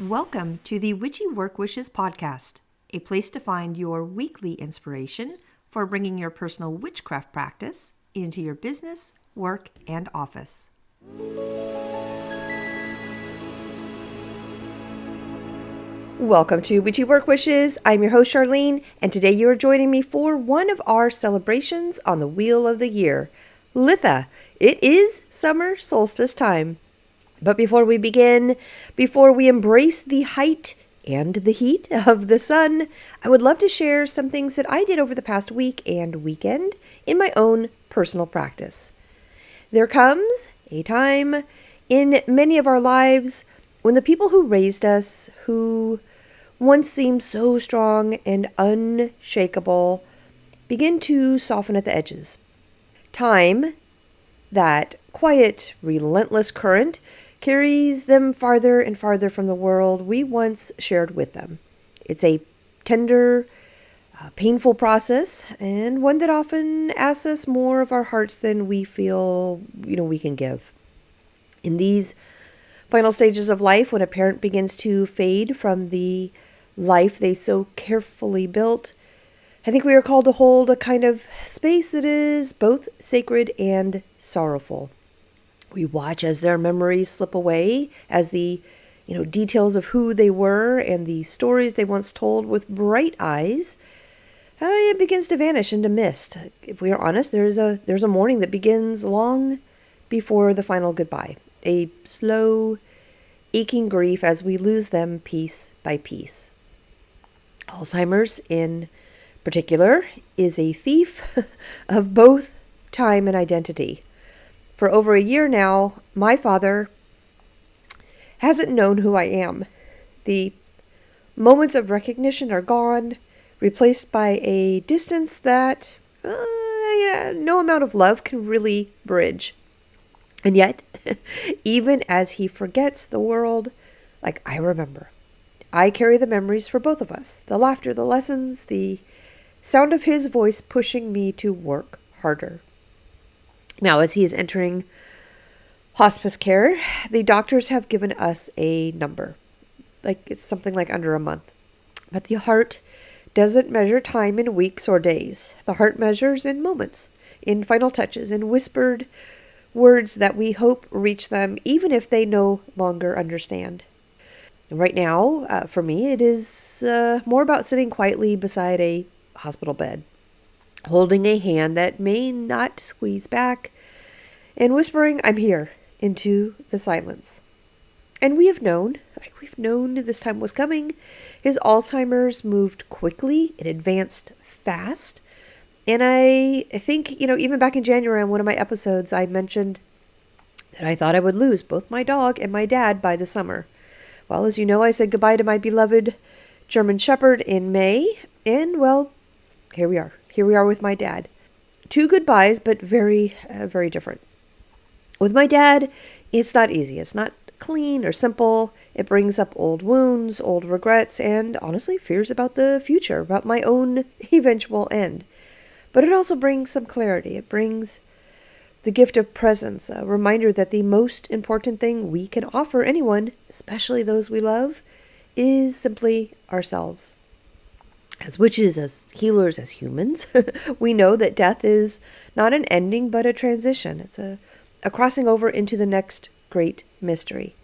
Welcome to the Witchy Work Wishes podcast, a place to find your weekly inspiration for bringing your personal witchcraft practice into your business, work, and office. Welcome to Witchy Work Wishes. I'm your host, Charlene, and today you are joining me for one of our celebrations on the Wheel of the Year, Litha. It is Summer Solstice time. But before we begin, before we embrace the height and the heat of the sun, I would love to share some things that I did over the past week and weekend in my own personal practice. There comes a time in many of our lives when the people who raised us, who once seemed so strong and unshakable, begin to soften at the edges. Time, that quiet, relentless current, carries them farther and farther from the world we once shared with them. It's a tender, painful process, and one that often asks us more of our hearts than we feel, we can give. In these final stages of life, when a parent begins to fade from the life they so carefully built, I think we are called to hold a kind of space that is both sacred and sorrowful. We watch as their memories slip away, as the, details of who they were and the stories they once told with bright eyes, it begins to vanish into mist. If we are honest, there's a mourning that begins long before the final goodbye, a slow, aching grief as we lose them piece by piece. Alzheimer's, in particular, is a thief of both time and identity. For over a year now, my father hasn't known who I am. The moments of recognition are gone, replaced by a distance that no amount of love can really bridge. And yet, even as he forgets the world, like I remember, I carry the memories for both of us. The laughter, the lessons, the sound of his voice pushing me to work harder. Now, as he is entering hospice care, the doctors have given us a number. It's something like under a month. But the heart doesn't measure time in weeks or days. The heart measures in moments, in final touches, in whispered words that we hope reach them, even if they no longer understand. Right now, for me, it is more about sitting quietly beside a hospital bed, holding a hand that may not squeeze back, and whispering, "I'm here," into the silence. And we've known this time was coming. His Alzheimer's moved quickly. It advanced fast. And I think, even back in January on one of my episodes, I mentioned that I thought I would lose both my dog and my dad by the summer. Well, as you know, I said goodbye to my beloved German Shepherd in May. And, well, here we are. Here we are with my dad. Two goodbyes, but very, very different. With my dad, it's not easy. It's not clean or simple. It brings up old wounds, old regrets, and honestly, fears about the future, about my own eventual end. But it also brings some clarity. It brings the gift of presence, a reminder that the most important thing we can offer anyone, especially those we love, is simply ourselves. As witches, as healers, as humans, we know that death is not an ending, but a transition. It's a crossing over into the next great mystery.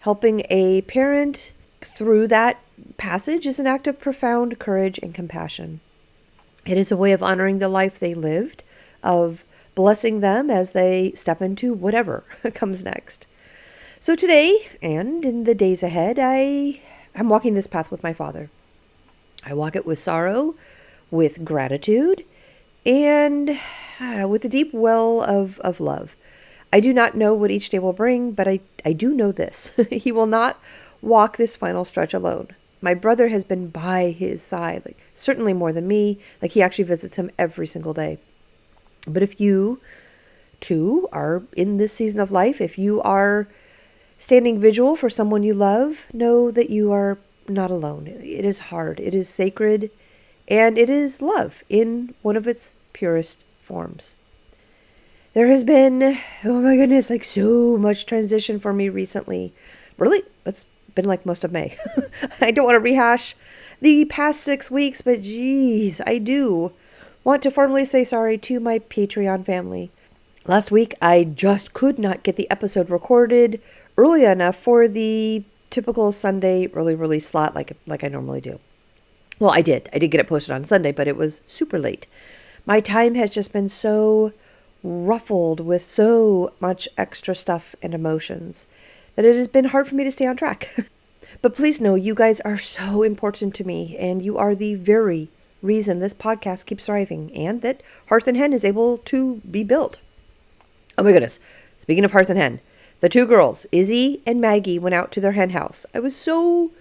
Helping a parent through that passage is an act of profound courage and compassion. It is a way of honoring the life they lived, of blessing them as they step into whatever comes next. So today, and in the days ahead, I'm walking this path with my father. I walk it with sorrow, with gratitude, and with a deep well of love. I do not know what each day will bring, but I do know this. He will not walk this final stretch alone. My brother has been by his side, certainly more than me. He actually visits him every single day. But if you, too, are in this season of life, if you are standing vigil for someone you love, know that you are not alone. It is hard. It is sacred. And it is love in one of its purest forms. There has been, oh my goodness, so much transition for me recently. Really, let's been like most of May. I don't want to rehash the past 6 weeks, but geez, I do want to formally say sorry to my Patreon family. Last week, I just could not get the episode recorded early enough for the typical Sunday early release slot like I normally do. Well, I did. I did get it posted on Sunday, but it was super late. My time has just been so ruffled with so much extra stuff and emotions that it has been hard for me to stay on track. But please know you guys are so important to me, and you are the very reason this podcast keeps thriving and that Hearth and Hen is able to be built. Oh my goodness. Speaking of Hearth and Hen, the two girls, Izzy and Maggie, went out to their hen house. I was so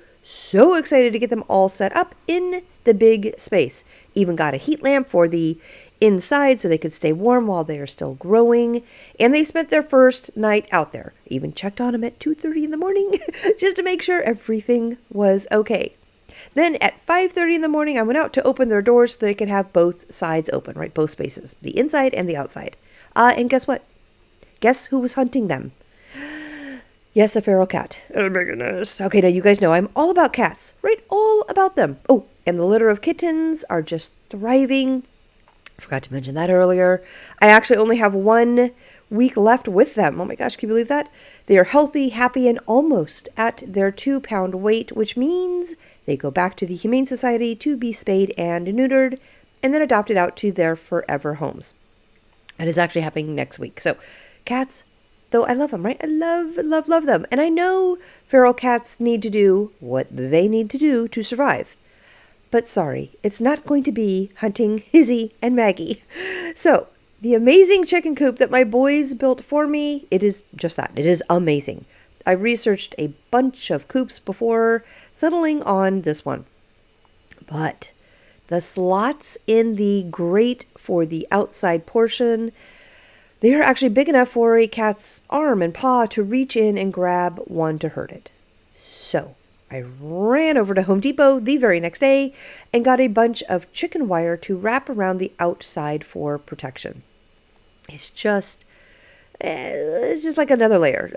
excited to get them all set up in the big space. Even got a heat lamp for the inside so they could stay warm while they are still growing. And they spent their first night out there. Even checked on them at 2:30 in the morning just to make sure everything was okay. Then at 5:30 in the morning, I went out to open their doors so they could have both sides open, right? Both spaces, the inside and the outside. And guess what? Guess who was hunting them? Yes, a feral cat. Oh my goodness. Okay, now you guys know I'm all about cats, right? All about them. Oh, and the litter of kittens are just thriving. Forgot to mention that earlier. I actually only have 1 week left with them. Oh my gosh, can you believe that? They are healthy, happy, and almost at their 2-pound weight, which means they go back to the Humane Society to be spayed and neutered and then adopted out to their forever homes. That is actually happening next week. So cats, though I love them, right? I love them. And I know feral cats need to do what they need to do to survive. But sorry, it's not going to be hunting Izzy and Maggie. So the amazing chicken coop that my boys built for me, it is just that. It is amazing. I researched a bunch of coops before settling on this one. But the slots in the grate for the outside portion, they are actually big enough for a cat's arm and paw to reach in and grab one to hurt it. So I ran over to Home Depot the very next day and got a bunch of chicken wire to wrap around the outside for protection. It's just like another layer,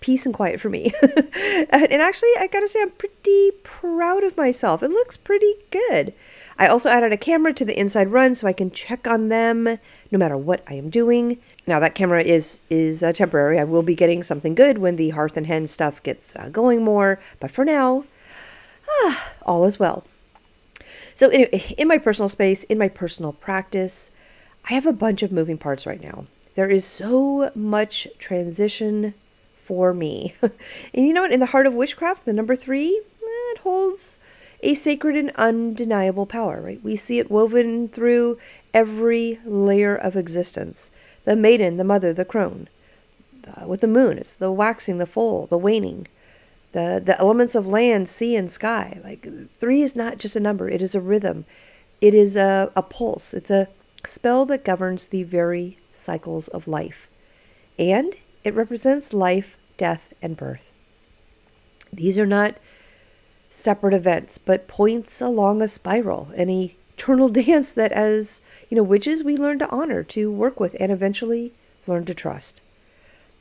peace and quiet for me. And actually, I gotta say, I'm pretty proud of myself. It looks pretty good. I also added a camera to the inside run so I can check on them no matter what I am doing. Now, that camera is temporary. I will be getting something good when the Hearth and Hen stuff gets going more. But for now, all is well. So anyway, in my personal space, in my personal practice, I have a bunch of moving parts right now. There is so much transition for me. And you know what? In the heart of witchcraft, the number 3, it holds a sacred and undeniable power, right? We see it woven through every layer of existence. The maiden, the mother, the crone. With the moon, it's the waxing, the full, the waning. The elements of land, sea, and sky. Like 3 is not just a number. It is a rhythm. It is a pulse. It's a spell that governs the very cycles of life. And it represents life, death, and birth. These are not separate events, but points along a spiral, an eternal dance that as, witches we learn to honor, to work with, and eventually learn to trust.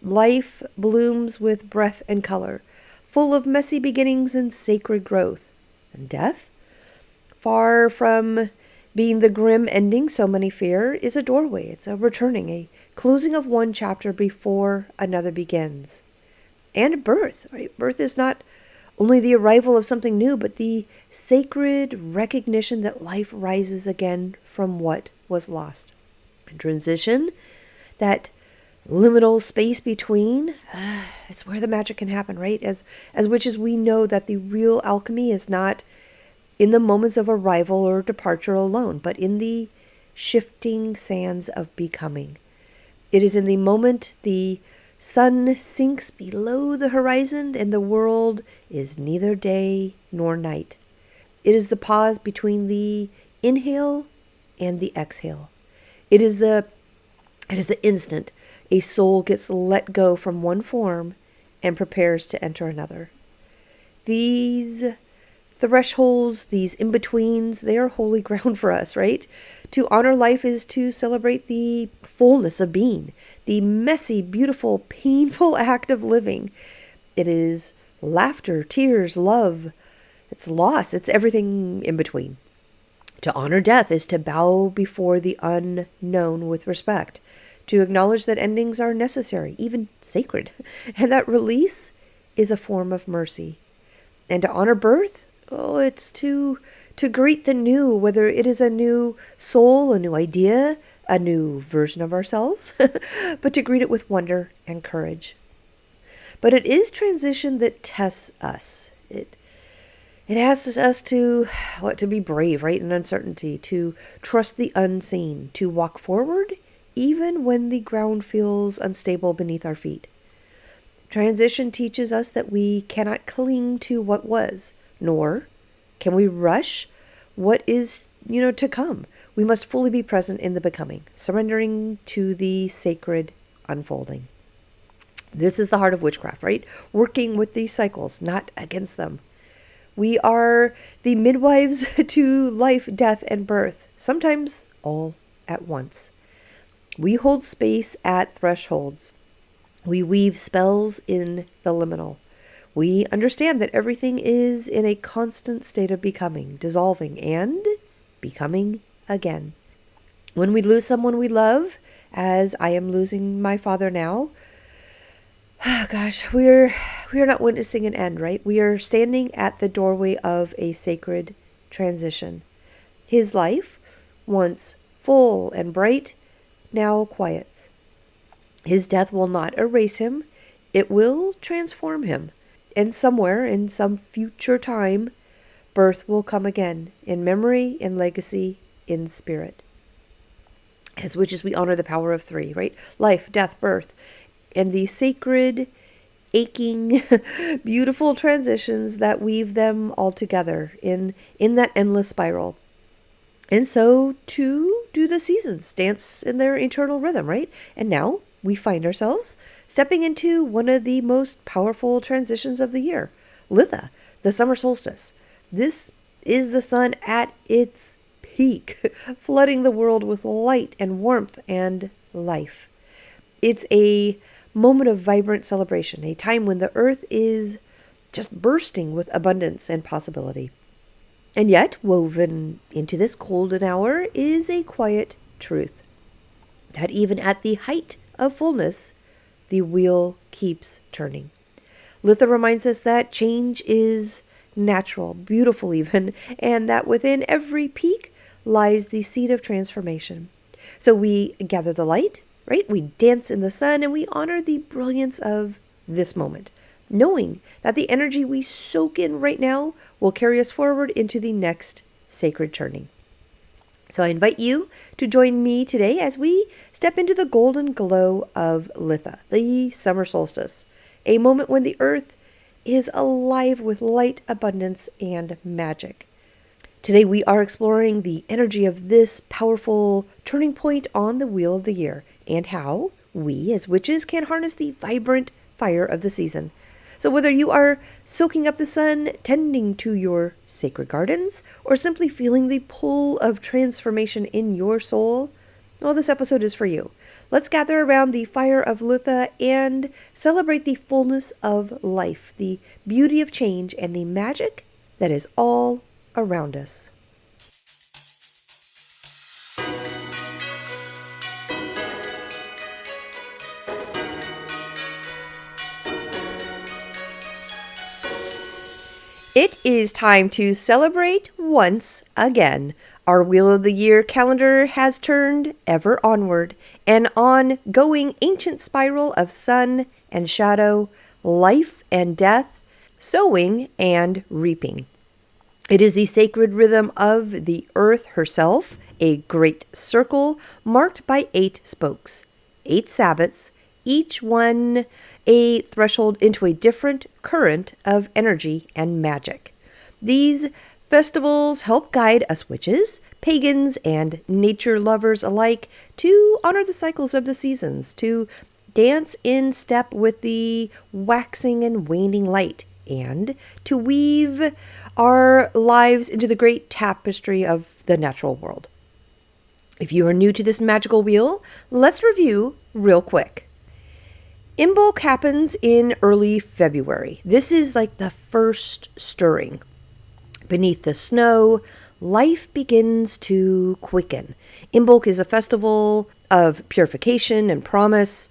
Life blooms with breath and color, full of messy beginnings and sacred growth. And death, far from being the grim ending so many fear, is a doorway. It's a returning, a closing of one chapter before another begins. And birth, right? Birth is not only the arrival of something new, but the sacred recognition that life rises again from what was lost. And transition, that liminal space between, it's where the magic can happen, right? As witches, we know that the real alchemy is not in the moments of arrival or departure alone, but in the shifting sands of becoming. It is in the moment the sun sinks below the horizon and the world is neither day nor night. It is the pause between the inhale and the exhale. It is the instant a soul gets let go from one form and prepares to enter another. These thresholds, these in-betweens, they are holy ground for us, right? To honor life is to celebrate the fullness of being, the messy, beautiful, painful act of living. It is laughter, tears, love. It's loss. It's everything in between. To honor death is to bow before the unknown with respect, to acknowledge that endings are necessary, even sacred, and that release is a form of mercy. And to honor birth, it's to greet the new, whether it is a new soul, a new idea, a new version of ourselves, but to greet it with wonder and courage. But it is transition that tests us. It asks us to be brave, right, in uncertainty, to trust the unseen, to walk forward even when the ground feels unstable beneath our feet. Transition teaches us that we cannot cling to what was, nor can we rush what is, to come. We must fully be present in the becoming, surrendering to the sacred unfolding. This is the heart of witchcraft, right? Working with these cycles, not against them. We are the midwives to life, death, and birth, sometimes all at once. We hold space at thresholds. We weave spells in the liminal. We understand that everything is in a constant state of becoming, dissolving, and becoming again. When we lose someone we love, as I am losing my father now, we are not witnessing an end, right? We are standing at the doorway of a sacred transition. His life, once full and bright, now quiets. His death will not erase him. It will transform him. And somewhere, in some future time, birth will come again, in memory, in legacy, in spirit. As witches, we honor the power of three, right? Life, death, birth. And the sacred, aching, beautiful transitions that weave them all together in that endless spiral. And so, too, do the seasons dance in their eternal rhythm, right? And now we find ourselves stepping into one of the most powerful transitions of the year, Litha, the summer solstice. This is the sun at its peak, flooding the world with light and warmth and life. It's a moment of vibrant celebration, a time when the earth is just bursting with abundance and possibility. And yet, woven into this golden hour is a quiet truth, that even at the height of fullness, the wheel keeps turning. Litha reminds us that change is natural, beautiful even, and that within every peak lies the seed of transformation. So we gather the light, right? We dance in the sun and we honor the brilliance of this moment, knowing that the energy we soak in right now will carry us forward into the next sacred turning. So I invite you to join me today as we step into the golden glow of Litha, the summer solstice, a moment when the earth is alive with light, abundance, and magic. Today we are exploring the energy of this powerful turning point on the wheel of the year and how we as witches can harness the vibrant fire of the season. So whether you are soaking up the sun, tending to your sacred gardens, or simply feeling the pull of transformation in your soul, well, this episode is for you. Let's gather around the fire of Litha and celebrate the fullness of life, the beauty of change, and the magic that is all around us. It is time to celebrate once again. Our Wheel of the Year calendar has turned ever onward, an ongoing ancient spiral of sun and shadow, life and death, sowing and reaping. It is the sacred rhythm of the earth herself, a great circle marked by 8 spokes, 8 sabbats, each one a threshold into a different current of energy and magic. These festivals help guide us witches, pagans, and nature lovers alike to honor the cycles of the seasons, to dance in step with the waxing and waning light, and to weave our lives into the great tapestry of the natural world. If you are new to this magical wheel, let's review real quick. Imbolc happens in early February. This is like the first stirring. Beneath the snow, life begins to quicken. Imbolc is a festival of purification and promise.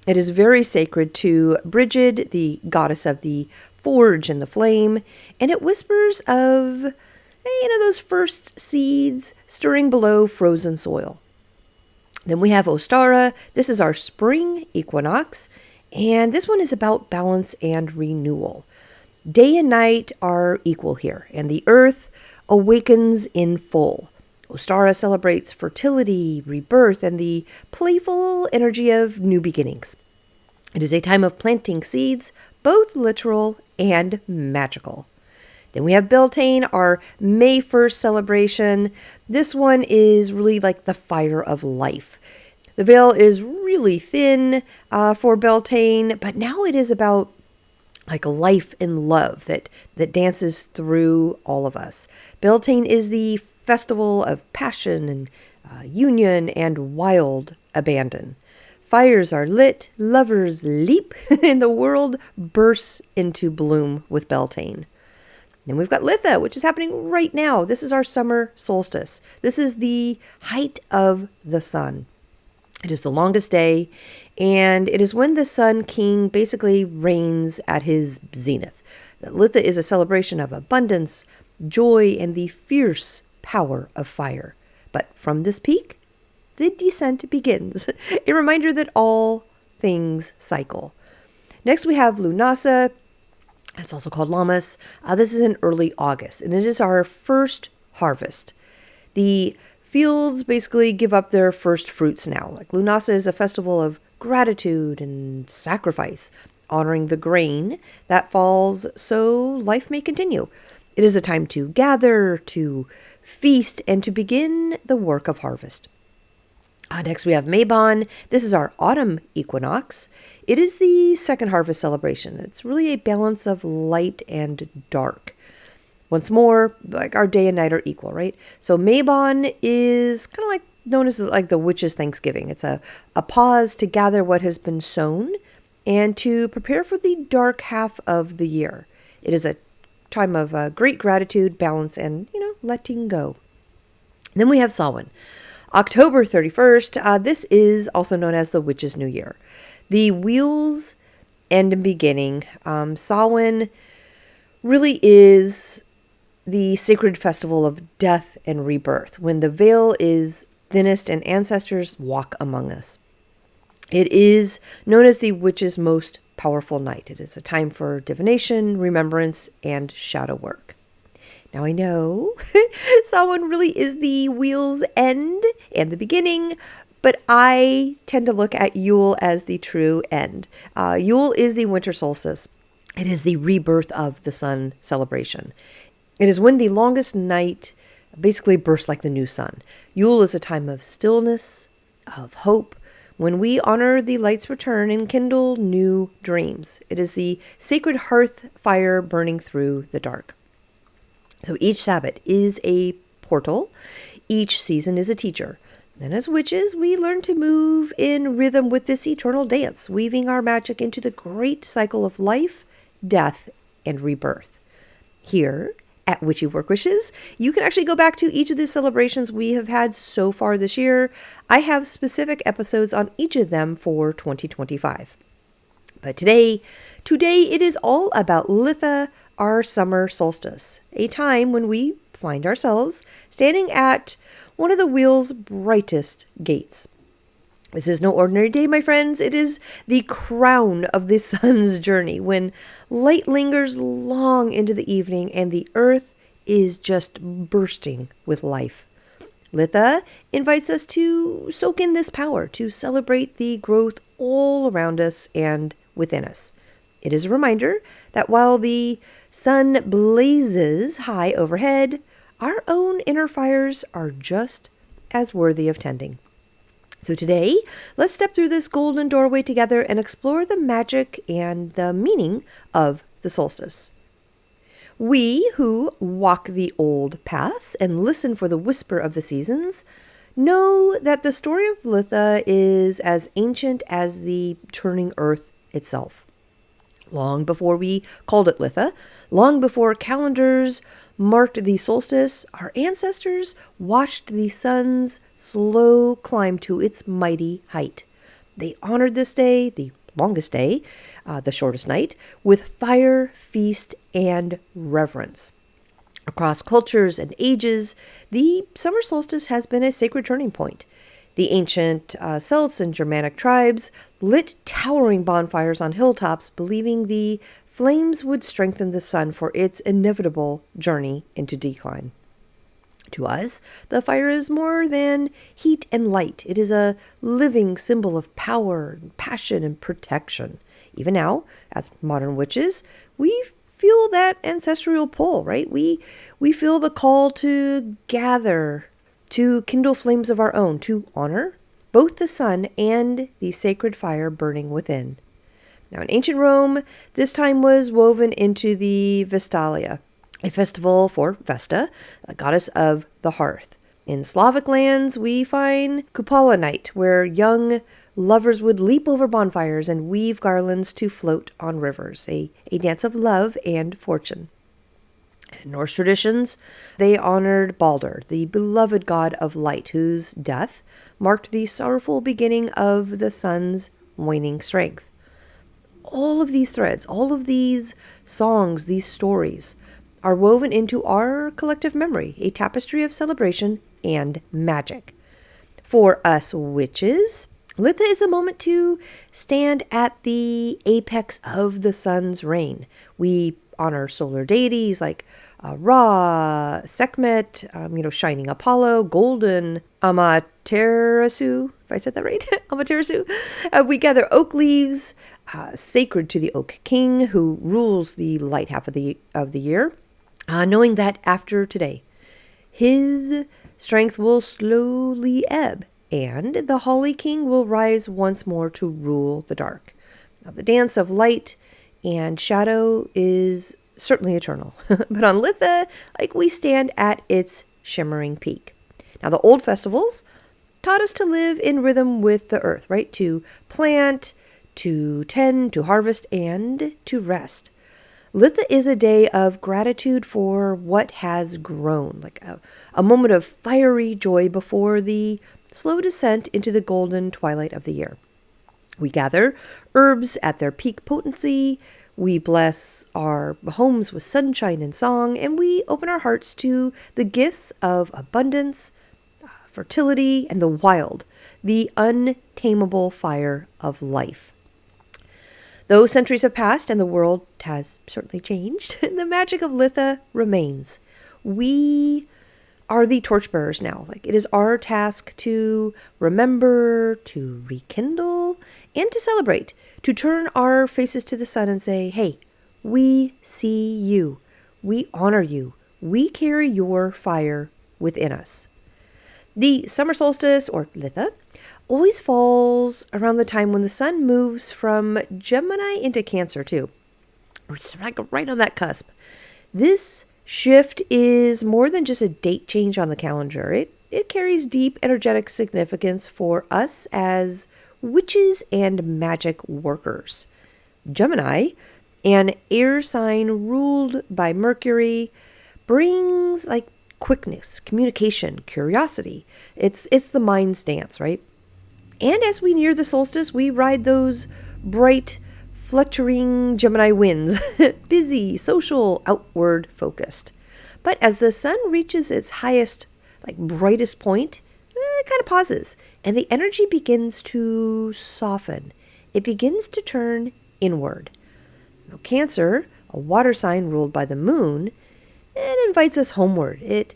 It is very sacred to Brigid, the goddess of the forge and the flame, and it whispers of, those first seeds stirring below frozen soil. Then we have Ostara. This is our spring equinox, and this one is about balance and renewal. Day and night are equal here, and the earth awakens in full. Ostara celebrates fertility, rebirth, and the playful energy of new beginnings. It is a time of planting seeds, both literal and magical. Then we have Beltane, our May 1st celebration. This one is really like the fire of life. The veil is really thin for Beltane, but now it is about like life and love that dances through all of us. Beltane is the festival of passion and union and wild abandon. Fires are lit, lovers leap, and the world bursts into bloom with Beltane. Then we've got Litha, which is happening right now. This is our summer solstice. This is the height of the sun. It is the longest day, and it is when the Sun King basically reigns at his zenith. Litha is a celebration of abundance, joy, and the fierce power of fire. But from this peak, the descent begins. A reminder that all things cycle. Next, we have Lunasa. It's also called Lammas. This is in early August, and it is our first harvest. The fields basically give up their first fruits now. Like Lunasa is a festival of gratitude and sacrifice, honoring the grain that falls so life may continue. It is a time to gather, to feast, and to begin the work of harvest. Next, we have Mabon. This is our autumn equinox. It is the second harvest celebration. It's really a balance of light and dark. Once more, like our day and night are equal, right? So Mabon is kind of like known as like the witch's Thanksgiving. It's a pause to gather what has been sown and to prepare for the dark half of the year. It is a time of great gratitude, balance, and, letting go. Then we have Samhain. October 31st, this is also known as the Witch's New Year. The wheels end and beginning. Samhain really is the sacred festival of death and rebirth, when the veil is thinnest and ancestors walk among us. It is known as the witch's most powerful night. It is a time for divination, remembrance, and shadow work. Now I know Samhain really is the wheel's end and the beginning, but I tend to look at Yule as the true end. Yule is the winter solstice. It is the rebirth of the sun celebration. It is when the longest night basically bursts like the new sun. Yule is a time of stillness, of hope, when we honor the light's return and kindle new dreams. It is the sacred hearth fire burning through the dark. So each Sabbat is a portal. Each season is a teacher. And as witches, we learn to move in rhythm with this eternal dance, weaving our magic into the great cycle of life, death, and rebirth. Here at Witchy Work Wishes, you can actually go back to each of the celebrations we have had so far this year. I have specific episodes on each of them for 2025. But today it is all about Litha, our summer solstice, a time when we find ourselves standing at one of the wheel's brightest gates. This is no ordinary day, my friends. It is the crown of the sun's journey, when light lingers long into the evening and the earth is just bursting with life. Litha invites us to soak in this power, to celebrate the growth all around us and within us. It is a reminder that while the sun blazes high overhead, our own inner fires are just as worthy of tending. So today, let's step through this golden doorway together and explore the magic and the meaning of the solstice. We who walk the old paths and listen for the whisper of the seasons know that the story of Litha is as ancient as the turning earth itself. Long before we called it Litha, long before calendars marked the solstice, our ancestors watched the sun's slow climb to its mighty height. They honored this day, the longest day, the shortest night, with fire, feast, and reverence. Across cultures and ages, the summer solstice has been a sacred turning point. The ancient Celts and Germanic tribes lit towering bonfires on hilltops, believing the flames would strengthen the sun for its inevitable journey into decline. To us, the fire is more than heat and light. It is a living symbol of power, passion, and protection. Even now, as modern witches, we feel that ancestral pull, right? We feel the call to gather, to kindle flames of our own, to honor both the sun and the sacred fire burning within. Now, in ancient Rome, this time was woven into the Vestalia, a festival for Vesta, a goddess of the hearth. In Slavic lands, we find Kupala night, where young lovers would leap over bonfires and weave garlands to float on rivers, a dance of love and fortune. In Norse traditions, they honored Balder, the beloved god of light, whose death marked the sorrowful beginning of the sun's waning strength. All of these threads, all of these songs, these stories, are woven into our collective memory, a tapestry of celebration and magic. For us witches, Litha is a moment to stand at the apex of the sun's reign. We honor solar deities like Ra, Sekhmet, shining Apollo, golden Amaterasu, if I said that right, Amaterasu. We gather oak leaves, sacred to the oak king who rules the light half of the year, knowing that after today, his strength will slowly ebb, and the Holly King will rise once more to rule the dark. Now, the dance of light and shadow is certainly eternal, but on Litha, we stand at its shimmering peak. Now, the old festivals taught us to live in rhythm with the earth, right? To plant, to tend, to harvest, and to rest. Litha is a day of gratitude for what has grown, like a moment of fiery joy before the slow descent into the golden twilight of the year. We gather herbs at their peak potency, we bless our homes with sunshine and song, and we open our hearts to the gifts of abundance, fertility, and the wild, the untamable fire of life. Though centuries have passed and the world has certainly changed, the magic of Litha remains. We are the torchbearers now. It is our task to remember, to rekindle, and to celebrate, to turn our faces to the sun and say, hey, we see you, we honor you, we carry your fire within us. The summer solstice, or Litha, always falls around the time when the sun moves from Gemini into Cancer too. It's right on that cusp. This shift is more than just a date change on the calendar. It carries deep energetic significance for us as witches and magic workers. Gemini, an air sign ruled by Mercury, brings quickness, communication, curiosity. It's the mind's dance, right? And as we near the solstice, we ride those bright, fluttering Gemini winds, busy, social, outward focused. But as the sun reaches its highest, brightest point, it kind of pauses, and the energy begins to soften. It begins to turn inward. Now, Cancer, a water sign ruled by the moon, it invites us homeward. It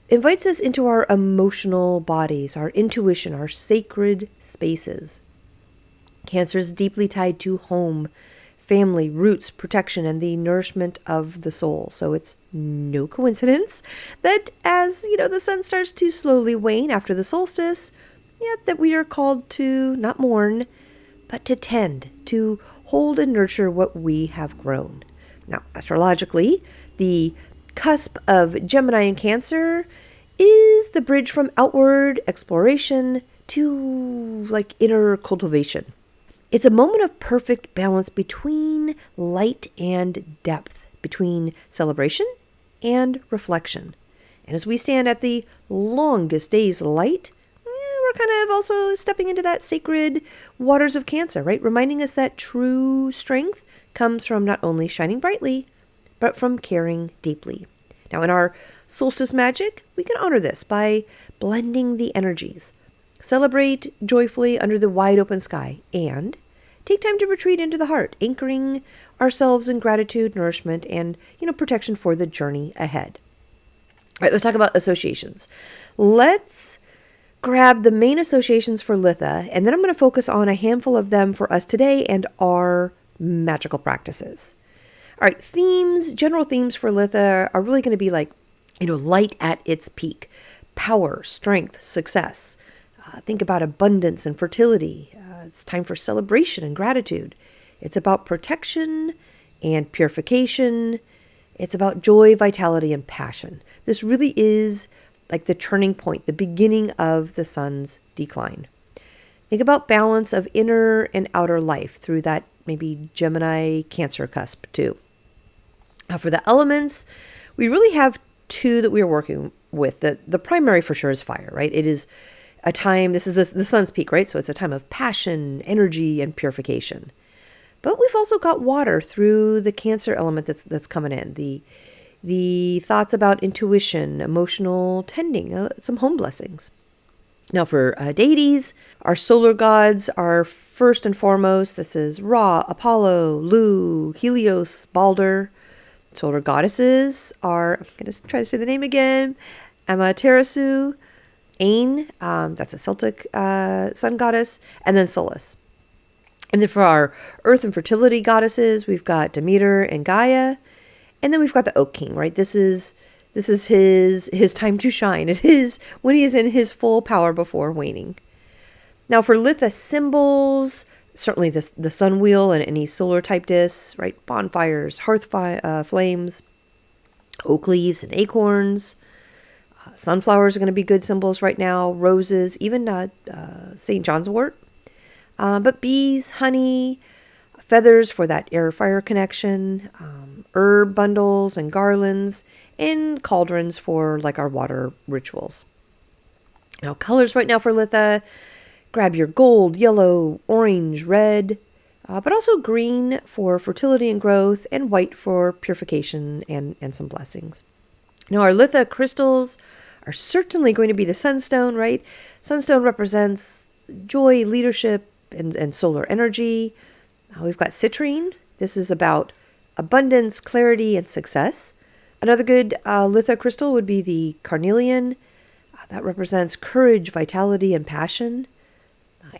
invites us into our emotional bodies, our intuition, our sacred spaces. Cancer is deeply tied to home, family, roots, protection, and the nourishment of the soul. So it's no coincidence that as, the sun starts to slowly wane after the solstice, that we are called to not mourn, but to tend, to hold and nurture what we have grown. Now, astrologically, the cusp of Gemini and Cancer is the bridge from outward exploration to inner cultivation. It's a moment of perfect balance between light and depth, between celebration and reflection. And as we stand at the longest day's light, we're kind of also stepping into that sacred waters of Cancer, right? Reminding us that true strength comes from not only shining brightly, but from caring deeply. Now, in our solstice magic, we can honor this by blending the energies, celebrate joyfully under the wide open sky, and take time to retreat into the heart, anchoring ourselves in gratitude, nourishment, and, protection for the journey ahead. All right, let's talk about associations. Let's grab the main associations for Litha, and then I'm going to focus on a handful of them for us today and our magical practices. All right, general themes for Litha are really going to be like, light at its peak, power, strength, success. Think about abundance and fertility. It's time for celebration and gratitude. It's about protection and purification. It's about joy, vitality, and passion. This really is like the turning point, the beginning of the sun's decline. Think about balance of inner and outer life through that maybe Gemini Cancer cusp too. Now for the elements, we really have two that we are working with. The primary for sure is fire, right? It is a time, this is the sun's peak, right? So it's a time of passion, energy, and purification. But we've also got water through the Cancer element that's coming in. The thoughts about intuition, emotional tending, some home blessings. Now for deities, our solar gods are first and foremost. This is Ra, Apollo, Lu, Helios, Balder. Solar goddesses are, I'm going to try to say the name again, Amaterasu, Ain, that's a Celtic sun goddess, and then Solus. And then for our earth and fertility goddesses, we've got Demeter and Gaia. And then we've got the Oak King, right? This is his time to shine. It is when he is in his full power before waning. Now for Litha symbols, certainly the sun wheel and any solar type discs, right? Bonfires, flames, oak leaves and acorns. Sunflowers are going to be good symbols right now. Roses, even St. John's wort. But bees, honey, feathers for that air-fire connection, herb bundles and garlands, and cauldrons for like our water rituals. Now colors right now for Litha, grab your gold, yellow, orange, red, but also green for fertility and growth, and white for purification and some blessings. Now our Litha crystals are certainly going to be the sunstone, right? Sunstone represents joy, leadership, and solar energy. We've got citrine. This is about abundance, clarity, and success. Another good Litha crystal would be the carnelian. That represents courage, vitality, and passion.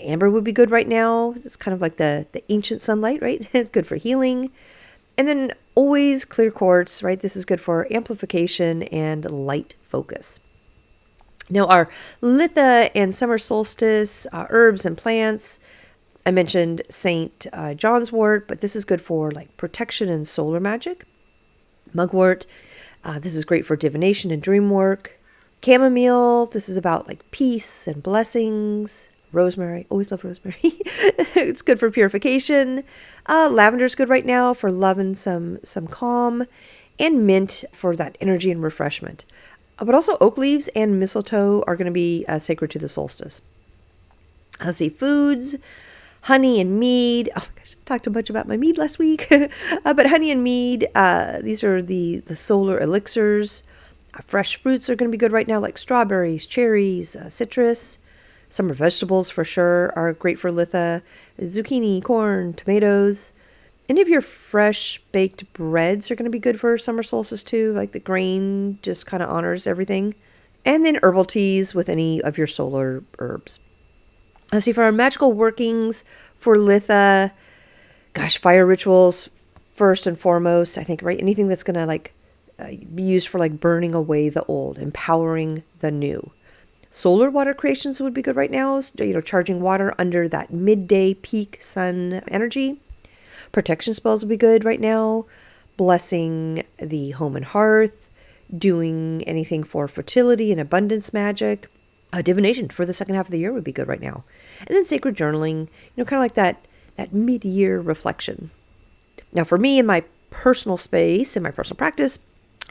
Amber would be good right now. It's kind of like the ancient sunlight, right? It's good for healing. And then always clear quartz, right? This is good for amplification and light focus. Now our Litha and Summer Solstice herbs and plants. I mentioned St. John's wort, but this is good for like protection and solar magic. Mugwort, this is great for divination and dream work. Chamomile, this is about like peace and blessings. Rosemary, always love rosemary. It's good for purification. Lavender's good right now for love and some calm. And mint for that energy and refreshment. But also oak leaves and mistletoe are going to be sacred to the solstice. Let's see, foods. Honey and mead. Oh my gosh, I talked a bunch about my mead last week. But honey and mead, these are the solar elixirs. Fresh fruits are going to be good right now, like strawberries, cherries, citrus. Summer vegetables for sure are great for Litha. Zucchini, corn, tomatoes. Any of your fresh baked breads are going to be good for summer solstice too. Like the grain just kind of honors everything. And then herbal teas with any of your solar herbs. Let's see, for our magical workings for Litha, gosh, fire rituals first and foremost. I think, right, anything that's going to be used for like burning away the old, empowering the new. Solar water creations would be good right now. Charging water under that midday peak sun energy. Protection spells would be good right now. Blessing the home and hearth. Doing anything for fertility and abundance magic. Divination for the second half of the year would be good right now. And then sacred journaling, kind of like that that mid-year reflection. Now, for me, in my personal space, in my personal practice,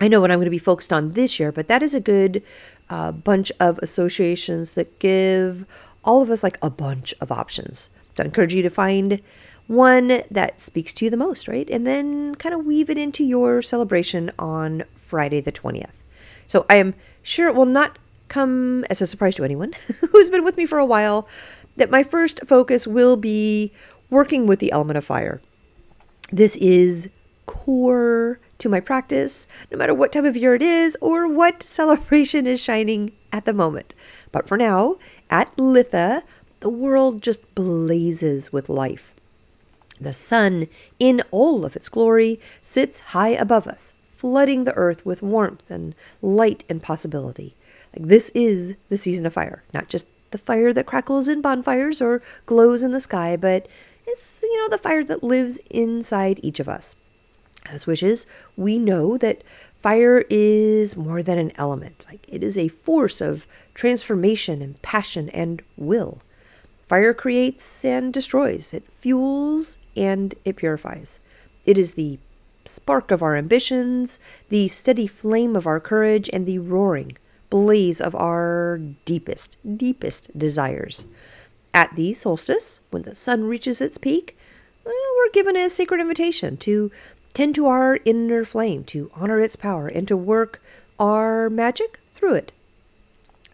I know what I'm going to be focused on this year, but that is a good bunch of associations that give all of us like a bunch of options. So I encourage you to find one that speaks to you the most, right? And then kind of weave it into your celebration on Friday the 20th. So I am sure it will not come as a surprise to anyone who's been with me for a while that my first focus will be working with the element of fire. This is core to my practice, no matter what time of year it is or what celebration is shining at the moment. But for now, at Litha, the world just blazes with life. The sun, in all of its glory, sits high above us, flooding the earth with warmth and light and possibility. Like this is the season of fire, not just the fire that crackles in bonfires or glows in the sky, but it's, the fire that lives inside each of us. As witches, we know that fire is more than an element. Like it is a force of transformation and passion and will. Fire creates and destroys. It fuels and it purifies. It is the spark of our ambitions, the steady flame of our courage, and the roaring blaze of our deepest desires. At the solstice, when the sun reaches its peak, we're given a sacred invitation to tend to our inner flame, to honor its power, and to work our magic through it.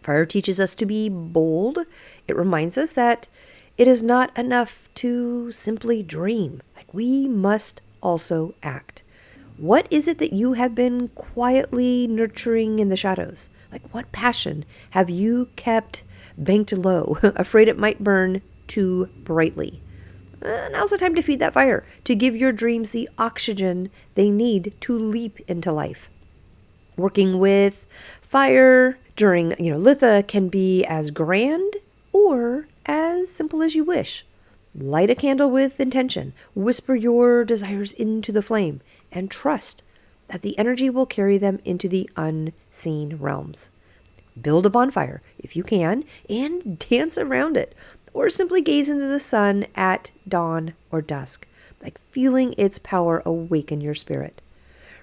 Fire teaches us to be bold. It reminds us that it is not enough to simply dream. Like we must also act. What is it that you have been quietly nurturing in the shadows? Like what passion have you kept banked low, afraid it might burn too brightly? Now's the time to feed that fire, to give your dreams the oxygen they need to leap into life. Working with fire during, Litha can be as grand or as simple as you wish. Light a candle with intention, whisper your desires into the flame, and trust that the energy will carry them into the unseen realms. Build a bonfire, if you can, and dance around it, or simply gaze into the sun at dawn or dusk, like feeling its power awaken your spirit.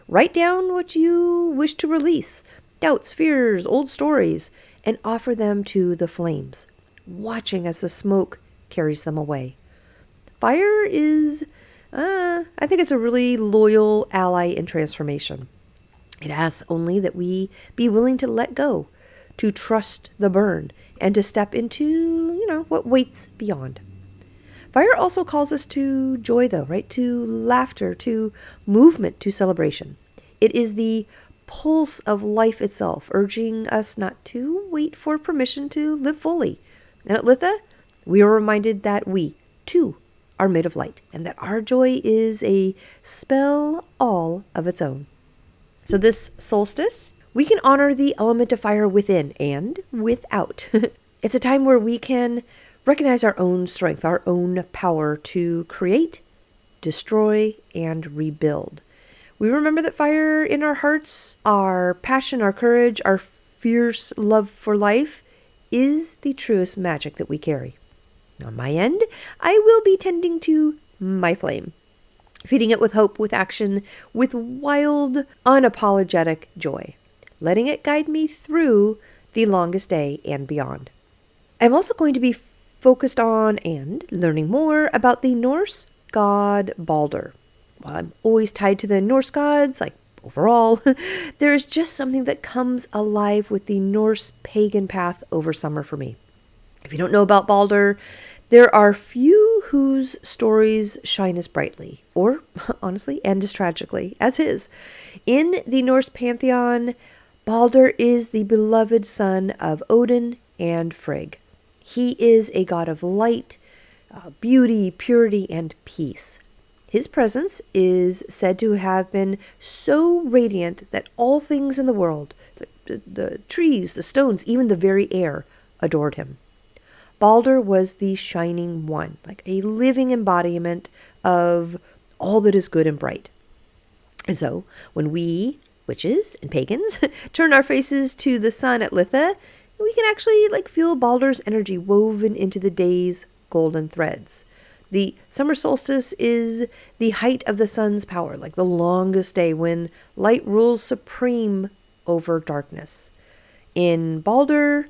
Write down what you wish to release, doubts, fears, old stories, and offer them to the flames, watching as the smoke carries them away. Fire is, I think it's a really loyal ally in transformation. It asks only that we be willing to let go, to trust the burn, and to step into, what waits beyond. Fire also calls us to joy, though, right? To laughter, to movement, to celebration. It is the pulse of life itself, urging us not to wait for permission to live fully. And at Litha, we are reminded that we, too, are made of light, and that our joy is a spell all of its own. So this solstice, we can honor the element of fire within and without. It's a time where we can recognize our own strength, our own power to create, destroy, and rebuild. We remember that fire in our hearts, our passion, our courage, our fierce love for life is the truest magic that we carry. On my end, I will be tending to my flame, feeding it with hope, with action, with wild, unapologetic joy, letting it guide me through the longest day and beyond. I'm also going to be focused on and learning more about the Norse god Balder. While I'm always tied to the Norse gods, like overall, there is just something that comes alive with the Norse pagan path over summer for me. If you don't know about Balder, there are few whose stories shine as brightly, or honestly, and as tragically, as his. In the Norse pantheon, Balder is the beloved son of Odin and Frigg. He is a god of light, beauty, purity, and peace. His presence is said to have been so radiant that all things in the world, the trees, the stones, even the very air, adored him. Balder was the shining one, like a living embodiment of all that is good and bright. And so, when we, witches and pagans, turn our faces to the sun at Litha, we can actually feel Balder's energy woven into the day's golden threads. The summer solstice is the height of the sun's power, like the longest day when light rules supreme over darkness. In Balder,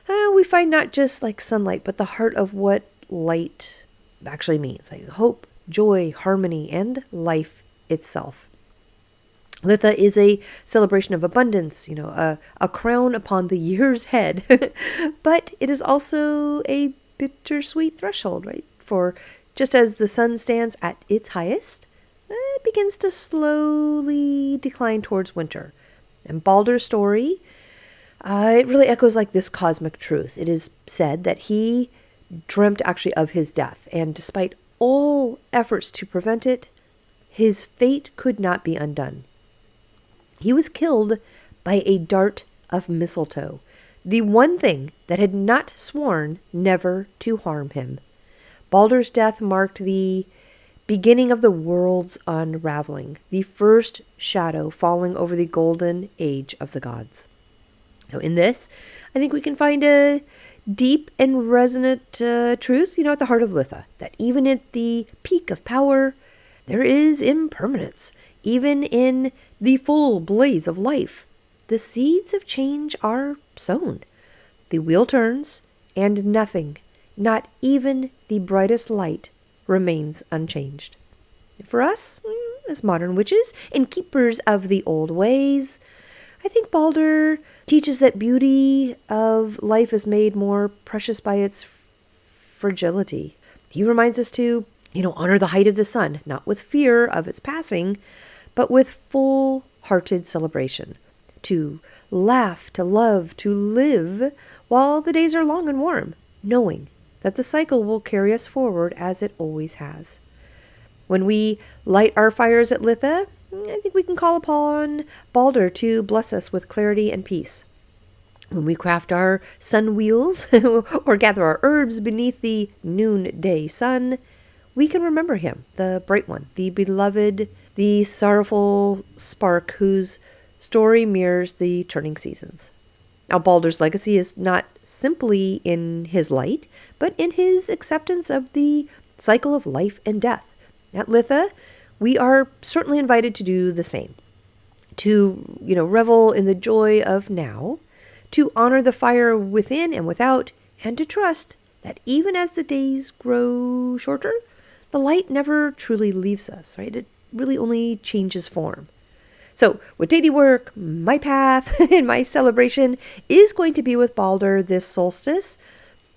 we find not just like sunlight, but the heart of what light actually means, like hope, joy, harmony, and life itself. Litha is a celebration of abundance, a crown upon the year's head, but it is also a bittersweet threshold, right? For just as the sun stands at its highest, it begins to slowly decline towards winter. And Balder's story, it really echoes like this cosmic truth. It is said that he dreamt actually of his death, and despite all efforts to prevent it, his fate could not be undone. He was killed by a dart of mistletoe, the one thing that had not sworn never to harm him. Balder's death marked the beginning of the world's unraveling, the first shadow falling over the golden age of the gods. So in this, I think we can find a deep and resonant truth, at the heart of Litha, that even at the peak of power, there is impermanence. Even in the full blaze of life, the seeds of change are sown. The wheel turns, and nothing, not even the brightest light, remains unchanged. For us, as modern witches and keepers of the old ways, I think Balder teaches that beauty of life is made more precious by its fragility. He reminds us to, honor the height of the sun, not with fear of its passing, but with full-hearted celebration. To laugh, to love, to live while the days are long and warm, knowing that the cycle will carry us forward as it always has. When we light our fires at Litha, I think we can call upon Balder to bless us with clarity and peace. When we craft our sun wheels or gather our herbs beneath the noonday sun, we can remember him, the bright one, the beloved, the sorrowful spark whose story mirrors the turning seasons. Now, Balder's legacy is not simply in his light, but in his acceptance of the cycle of life and death. At Litha, we are certainly invited to do the same. To, revel in the joy of now, to honor the fire within and without, and to trust that even as the days grow shorter, the light never truly leaves us, right? It really only changes form. So with daily work, my path and my celebration is going to be with Balder this solstice,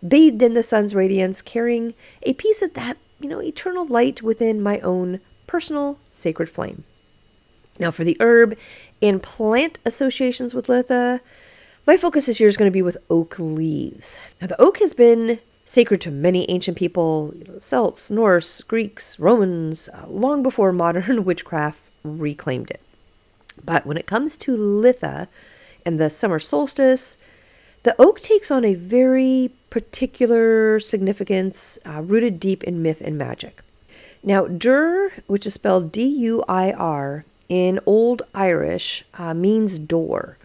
bathed in the sun's radiance, carrying a piece of that, eternal light within my own personal sacred flame. Now for the herb and plant associations with Litha, my focus this year is going to be with oak leaves. Now the oak has been sacred to many ancient people, Celts, Norse, Greeks, Romans, long before modern witchcraft reclaimed it. But when it comes to Litha and the summer solstice, the oak takes on a very particular significance rooted deep in myth and magic. Now, Dur, which is spelled D-U-I-R, in Old Irish means door.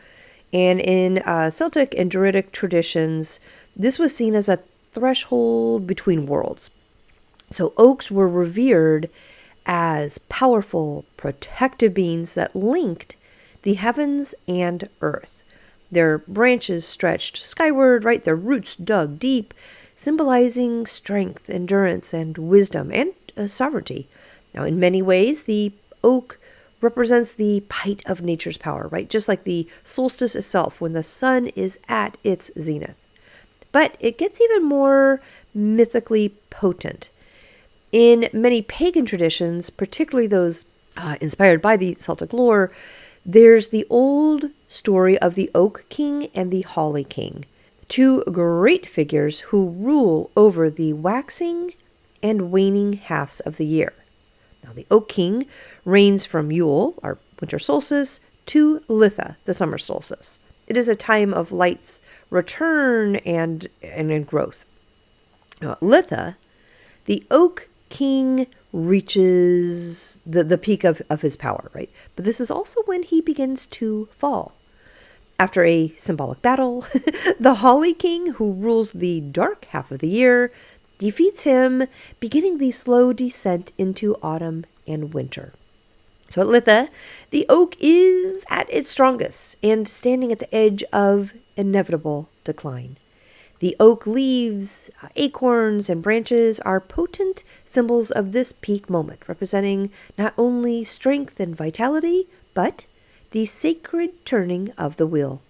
And in Celtic and Druidic traditions, this was seen as a threshold between worlds. So oaks were revered as powerful, protective beings that linked the heavens and earth. Their branches stretched skyward, right? Their roots dug deep, symbolizing strength, endurance, and wisdom, and sovereignty. Now, in many ways, the oak represents the height of nature's power, right? Just like the solstice itself, when the sun is at its zenith. But it gets even more mythically potent. In many pagan traditions, particularly those inspired by the Celtic lore, there's the old story of the Oak King and the Holly King, two great figures who rule over the waxing and waning halves of the year. Now, the Oak King reigns from Yule, our winter solstice, to Litha, the summer solstice. It is a time of light's return and growth. Now, Litha, the Oak King reaches the peak of his power, right? But this is also when he begins to fall. After a symbolic battle, the Holly King, who rules the dark half of the year, defeats him, beginning the slow descent into autumn and winter. So at Litha, the oak is at its strongest and standing at the edge of inevitable decline. The oak leaves, acorns, and branches are potent symbols of this peak moment, representing not only strength and vitality, but the sacred turning of the wheel.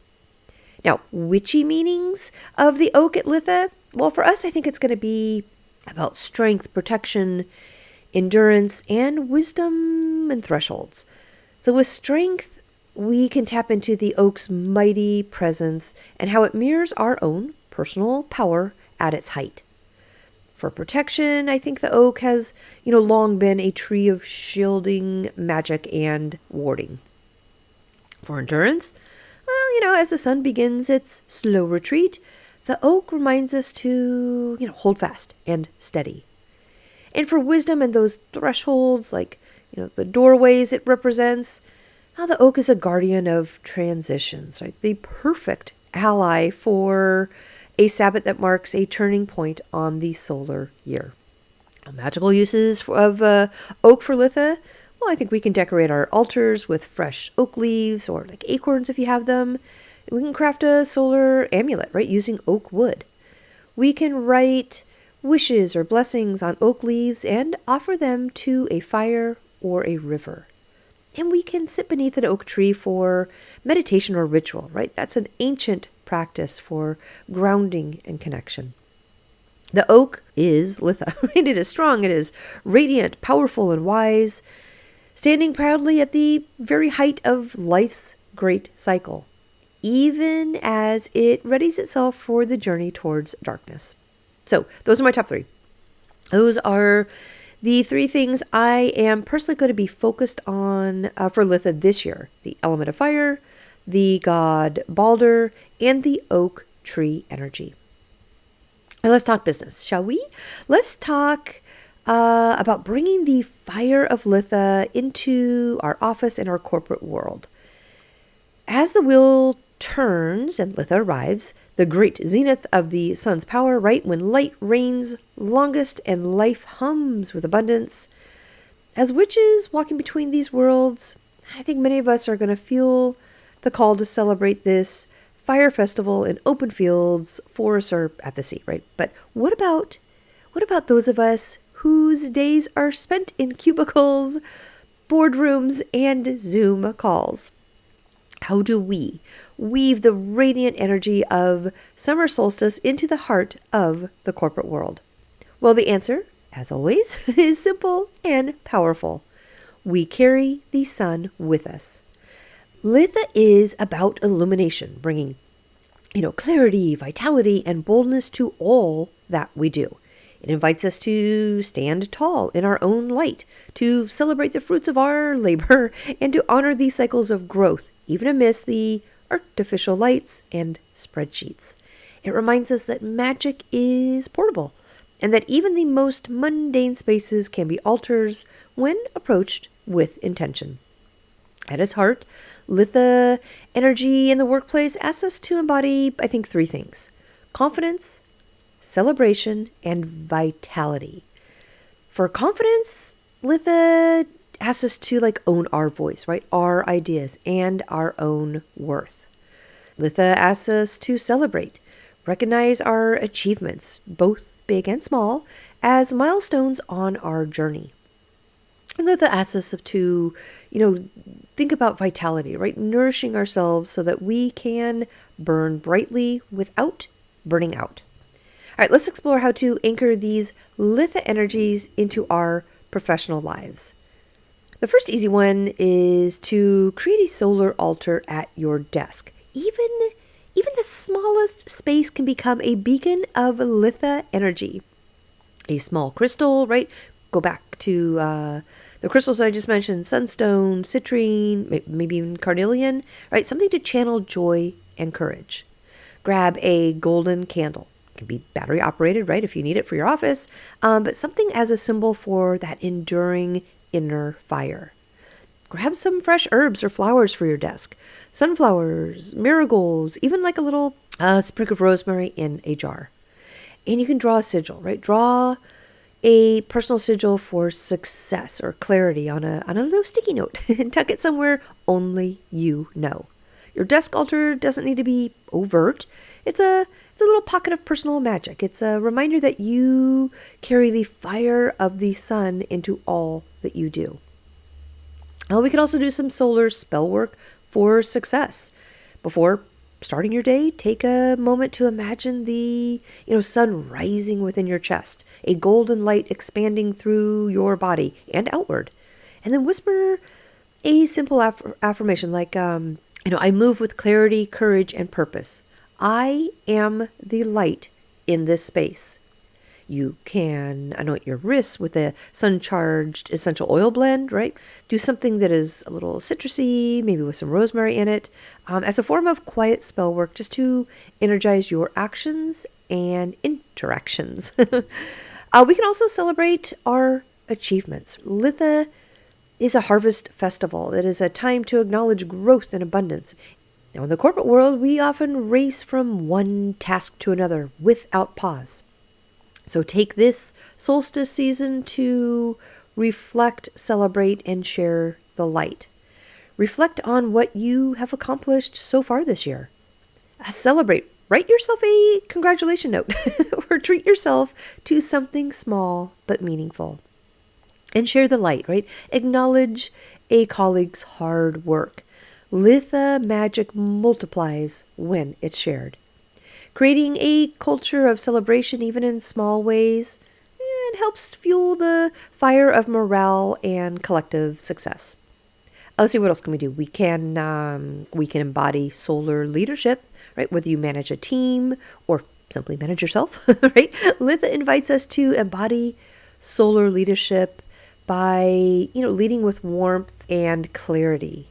Now, witchy meanings of the oak at Litha? Well, for us, I think it's going to be about strength, protection, endurance, and wisdom and thresholds. So with strength, we can tap into the oak's mighty presence and how it mirrors our own personal power at its height. For protection, I think the oak has, long been a tree of shielding, magic, and warding. For endurance, well, as the sun begins its slow retreat, the oak reminds us to, hold fast and steady. And for wisdom and those thresholds, like, the doorways it represents, now the oak is a guardian of transitions, right? The perfect ally for a sabbat that marks a turning point on the solar year. Magical uses of oak for Litha. Well, I think we can decorate our altars with fresh oak leaves or like acorns if you have them. We can craft a solar amulet, right, using oak wood. We can write wishes or blessings on oak leaves and offer them to a fire or a river. And we can sit beneath an oak tree for meditation or ritual, right? That's an ancient practice for grounding and connection. The oak is Litha, right? It is strong, it is radiant, powerful, and wise, standing proudly at the very height of life's great cycle, even as it readies itself for the journey towards darkness. So those are my top three. Those are the three things I am personally going to be focused on for Litha this year: the element of fire, the god Balder, and the oak tree energy. And let's talk business, shall we? Let's talk about bringing the fire of Litha into our office and our corporate world. As the wheel turns and Litha arrives, the great zenith of the sun's power, right when light reigns longest and life hums with abundance. As witches walking between these worlds, I think many of us are going to feel the call to celebrate this fire festival in open fields, forests, or at the sea, right? But what about those of us whose days are spent in cubicles, boardrooms, and Zoom calls? How do we weave the radiant energy of summer solstice into the heart of the corporate world? Well, the answer, as always, is simple and powerful. We carry the sun with us. Litha is about illumination, bringing, clarity, vitality, and boldness to all that we do. It invites us to stand tall in our own light, to celebrate the fruits of our labor, and to honor these cycles of growth, even amidst the artificial lights and spreadsheets. It reminds us that magic is portable, and that even the most mundane spaces can be altars when approached with intention. At its heart, Litha energy in the workplace asks us to embody, I think, three things: confidence, celebration, and vitality. For confidence, Litha asks us to own our voice, right? Our ideas and our own worth. Litha asks us to celebrate, recognize our achievements, both big and small, as milestones on our journey. And Litha asks us to, think about vitality, right? Nourishing ourselves so that we can burn brightly without burning out. All right, let's explore how to anchor these Litha energies into our professional lives. The first easy one is to create a solar altar at your desk. Even the smallest space can become a beacon of Litha energy. A small crystal, right? Go back to the crystals that I just mentioned: sunstone, citrine, maybe even carnelian, right? Something to channel joy and courage. Grab a golden candle. It can be battery operated, right, if you need it for your office, but something as a symbol for that enduring inner fire. Grab some fresh herbs or flowers for your desk. Sunflowers, marigolds, even a little sprig of rosemary in a jar. And you can draw a sigil, right? Draw a personal sigil for success or clarity on a little sticky note and tuck it somewhere only you know. Your desk altar doesn't need to be overt. It's a little pocket of personal magic. It's a reminder that you carry the fire of the sun into all that you do. We can also do some solar spell work for success. Before starting your day, take a moment to imagine the sun rising within your chest, a golden light expanding through your body and outward. And then whisper a simple affirmation like, I move with clarity, courage, and purpose. I am the light in this space. You can anoint your wrists with a sun-charged essential oil blend, right? Do something that is a little citrusy, maybe with some rosemary in it, as a form of quiet spell work, just to energize your actions and interactions. We can also celebrate our achievements. Litha is a harvest festival. It is a time to acknowledge growth and abundance. Now, in the corporate world, we often race from one task to another without pause. So take this solstice season to reflect, celebrate, and share the light. Reflect on what you have accomplished so far this year. Celebrate. Write yourself a congratulation note or treat yourself to something small but meaningful. And share the light, right? Acknowledge a colleague's hard work. Litha magic multiplies when it's shared. Creating a culture of celebration, even in small ways, it helps fuel the fire of morale and collective success. Let's see, what else can we do? We can embody solar leadership, right? Whether you manage a team or simply manage yourself, right? Litha invites us to embody solar leadership by, leading with warmth and clarity,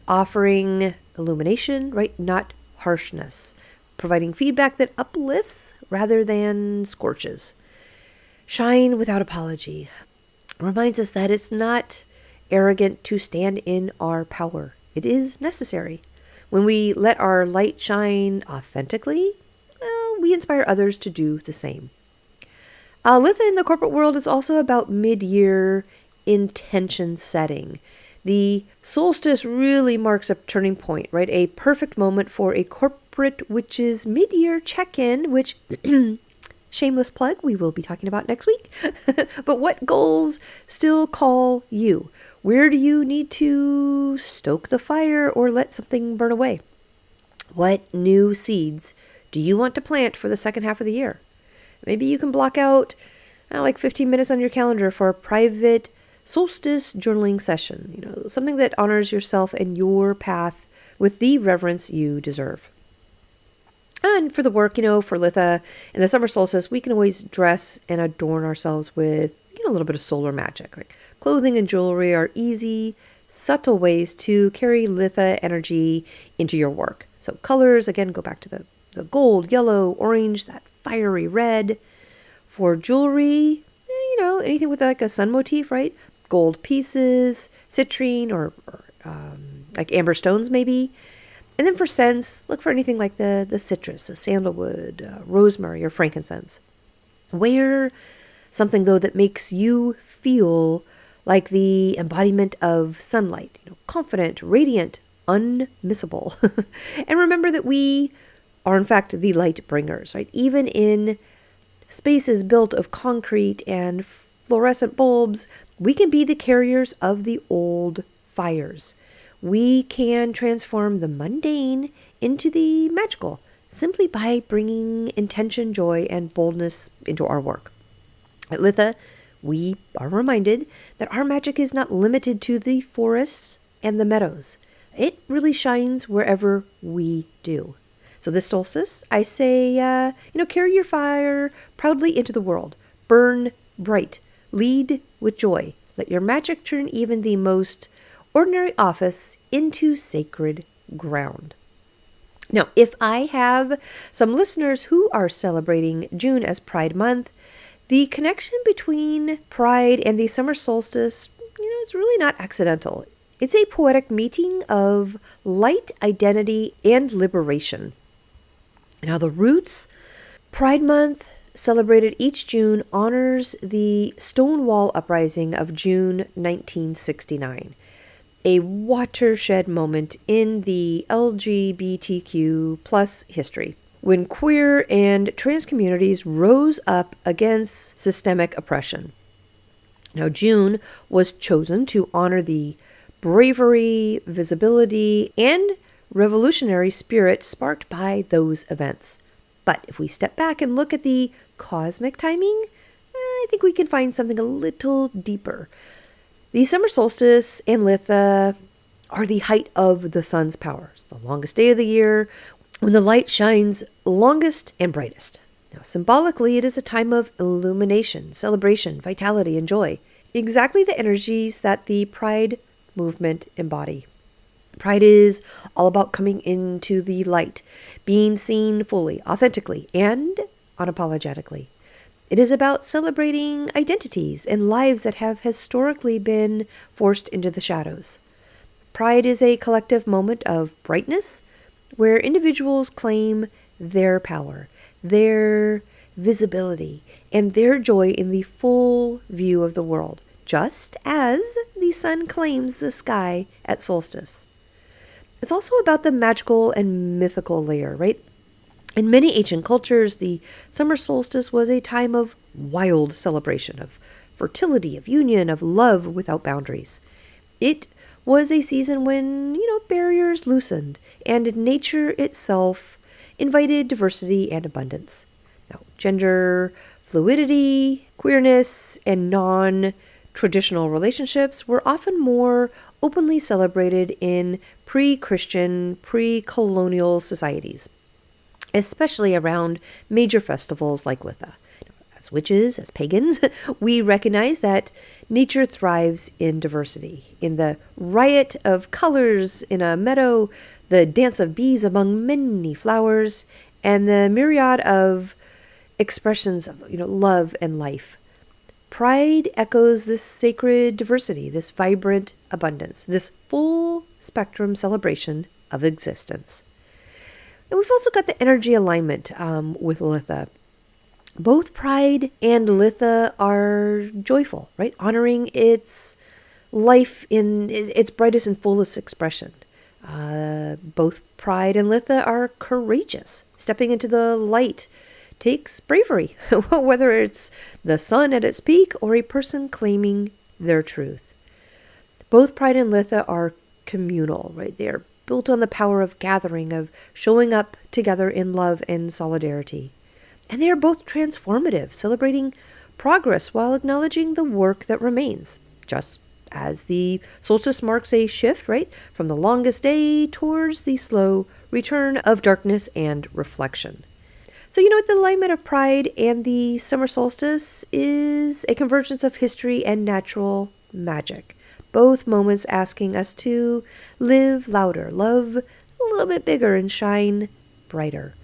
offering illumination, right? Not harshness. Providing feedback that uplifts rather than scorches. Shine without apology. Reminds us that it's not arrogant to stand in our power. It is necessary. When we let our light shine authentically, we inspire others to do the same. Litha in the corporate world is also about mid-year intention setting. The solstice really marks a turning point, right? A perfect moment for a corporate witch's mid-year check-in, which, shameless plug, we will be talking about next week. But what goals still call you? Where do you need to stoke the fire or let something burn away? What new seeds do you want to plant for the second half of the year? Maybe you can block out like 15 minutes on your calendar for a private solstice journaling session, something that honors yourself and your path with the reverence you deserve. And for the work, for Litha and the summer solstice, we can always dress and adorn ourselves with, a little bit of solar magic. Like clothing and jewelry are easy, subtle ways to carry Litha energy into your work. So colors, again, go back to the gold, yellow, orange, that fiery red. For jewelry, anything with like a sun motif, right? Gold pieces, citrine, or like amber stones maybe. And then for scents, look for anything like the citrus, the sandalwood, rosemary, or frankincense. Wear something, though, that makes you feel like the embodiment of sunlight, confident, radiant, unmissable. And remember that we are, in fact, the light bringers, right? Even in spaces built of concrete and fluorescent bulbs, we can be the carriers of the old fires. We can transform the mundane into the magical simply by bringing intention, joy, and boldness into our work. At Litha, we are reminded that our magic is not limited to the forests and the meadows. It really shines wherever we do. So this solstice, I say, carry your fire proudly into the world. Burn bright. Lead with joy. Let your magic turn even the most ordinary office into sacred ground. Now, if I have some listeners who are celebrating June as Pride Month, the connection between Pride and the summer solstice, is really not accidental. It's a poetic meeting of light, identity, and liberation. Now, the roots, Pride Month, celebrated each June, honors the Stonewall Uprising of June 1969, a watershed moment in the LGBTQ plus history, when queer and trans communities rose up against systemic oppression. Now, June was chosen to honor the bravery, visibility, and revolutionary spirit sparked by those events. But if we step back and look at the cosmic timing, I think we can find something a little deeper. The summer solstice and Litha are the height of the sun's power. It's the longest day of the year, when the light shines longest and brightest. Now, symbolically, it is a time of illumination, celebration, vitality, and joy. Exactly the energies that the Pride movement embody. Pride is all about coming into the light, being seen fully, authentically, and unapologetically. It is about celebrating identities and lives that have historically been forced into the shadows. Pride is a collective moment of brightness where individuals claim their power, their visibility, and their joy in the full view of the world, just as the sun claims the sky at solstice. It's also about the magical and mythical layer, right? In many ancient cultures, the summer solstice was a time of wild celebration, of fertility, of union, of love without boundaries. It was a season when, barriers loosened and nature itself invited diversity and abundance. Now, gender fluidity, queerness, and non-traditional relationships were often more openly celebrated in pre-Christian, pre-colonial societies, especially around major festivals like Litha. As witches, as pagans, we recognize that nature thrives in diversity, in the riot of colors in a meadow, the dance of bees among many flowers, and the myriad of expressions of love and life. Pride echoes this sacred diversity, this vibrant abundance, this full spectrum celebration of existence. And we've also got the energy alignment with Litha. Both Pride and Litha are joyful, right? Honoring its life in its brightest and fullest expression. Both Pride and Litha are courageous. Stepping into the light takes bravery, whether it's the sun at its peak or a person claiming their truth. Both Pride and Litha are communal, right? They are built on the power of gathering, of showing up together in love and solidarity. And they are both transformative, celebrating progress while acknowledging the work that remains, just as the solstice marks a shift, right, from the longest day towards the slow return of darkness and reflection. So, the alignment of Pride and the summer solstice is a convergence of history and natural magic. Both moments asking us to live louder, love a little bit bigger, and shine brighter.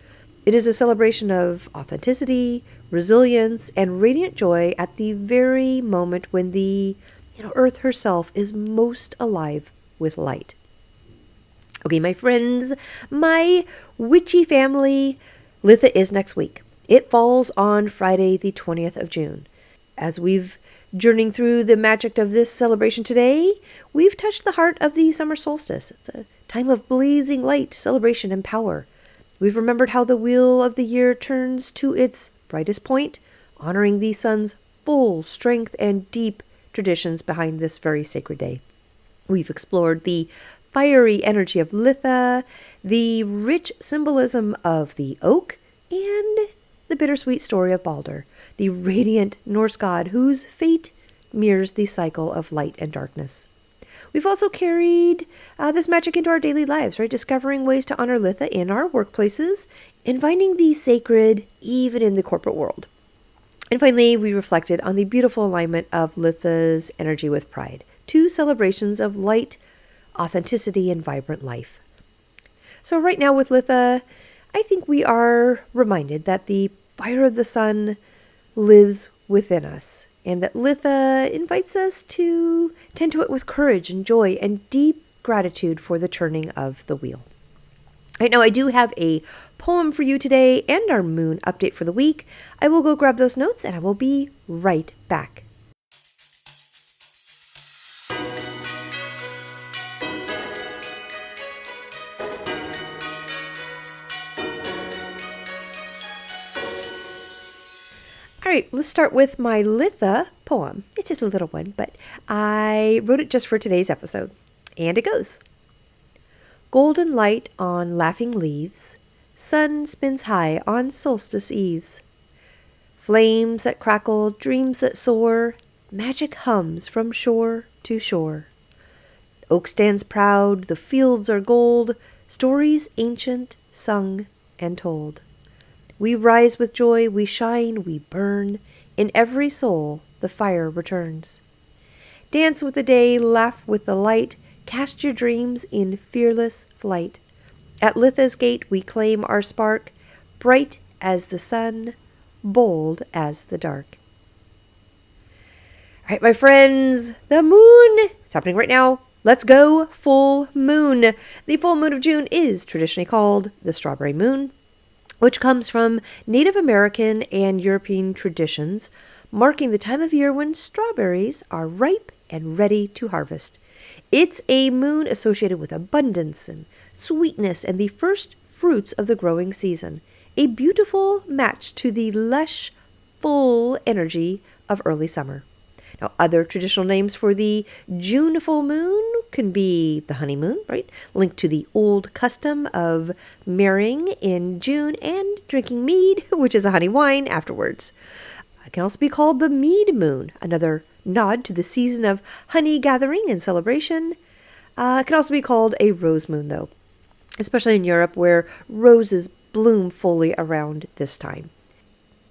It is a celebration of authenticity, resilience, and radiant joy at the very moment when the Earth herself is most alive with light. Okay, my friends, my witchy family, Litha is next week. It falls on Friday, the 20th of June. As we've journeying through the magic of this celebration today, we've touched the heart of the summer solstice. It's a time of blazing light, celebration, and power. We've remembered how the wheel of the year turns to its brightest point, honoring the sun's full strength and deep traditions behind this very sacred day. We've explored the fiery energy of Litha, the rich symbolism of the oak, and the bittersweet story of Balder, the radiant Norse god whose fate mirrors the cycle of light and darkness. We've also carried this magic into our daily lives, right? Discovering ways to honor Litha in our workplaces and finding the sacred even in the corporate world. And finally, we reflected on the beautiful alignment of Litha's energy with Pride, two celebrations of light, authenticity, and vibrant life. So right now with Litha, I think we are reminded that the fire of the sun lives within us, and that Litha invites us to tend to it with courage and joy and deep gratitude for the turning of the wheel. Right now, I do have a poem for you today and our moon update for the week. I will go grab those notes and I will be right back. All right, let's start with my Litha poem. It's just a little one, but I wrote it just for today's episode. And it goes. Golden light on laughing leaves, sun spins high on solstice eves. Flames that crackle, dreams that soar, magic hums from shore to shore. Oak stands proud, the fields are gold, stories ancient, sung and told. We rise with joy, we shine, we burn, in every soul the fire returns. Dance with the day, laugh with the light, cast your dreams in fearless flight. At Litha's gate we claim our spark, bright as the sun, bold as the dark. All right, my friends, the moon, it's happening right now. Let's go full moon. The full moon of June is traditionally called the strawberry moon, which comes from Native American and European traditions, marking the time of year when strawberries are ripe and ready to harvest. It's a moon associated with abundance and sweetness and the first fruits of the growing season, a beautiful match to the lush, full energy of early summer. Now, other traditional names for the June full moon can be the honeymoon, right? Linked to the old custom of marrying in June and drinking mead, which is a honey wine, afterwards. It can also be called the mead moon, another nod to the season of honey gathering and celebration. It can also be called a rose moon, though, especially in Europe where roses bloom fully around this time.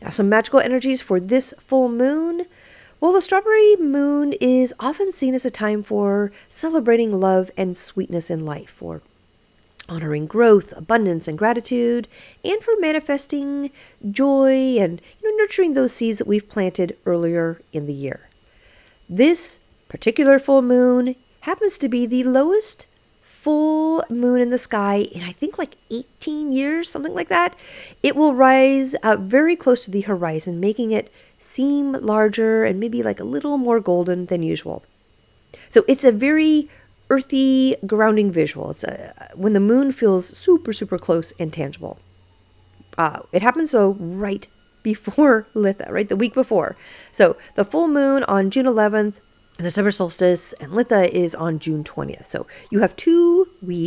Now, some magical energies for this full moon. Well, the strawberry moon is often seen as a time for celebrating love and sweetness in life, for honoring growth, abundance, and gratitude, and for manifesting joy and nurturing those seeds that we've planted earlier in the year. This particular full moon happens to be the lowest full moon in the sky in, I think, like 18 years, something like that. It will rise very close to the horizon, making it seem larger and maybe like a little more golden than usual. So it's a very earthy, grounding visual. It's when the moon feels super, super close and tangible. It happens, though, right before Litha, right? The week before. So the full moon on June 11th, and the summer solstice, and Litha is on June 20th. So we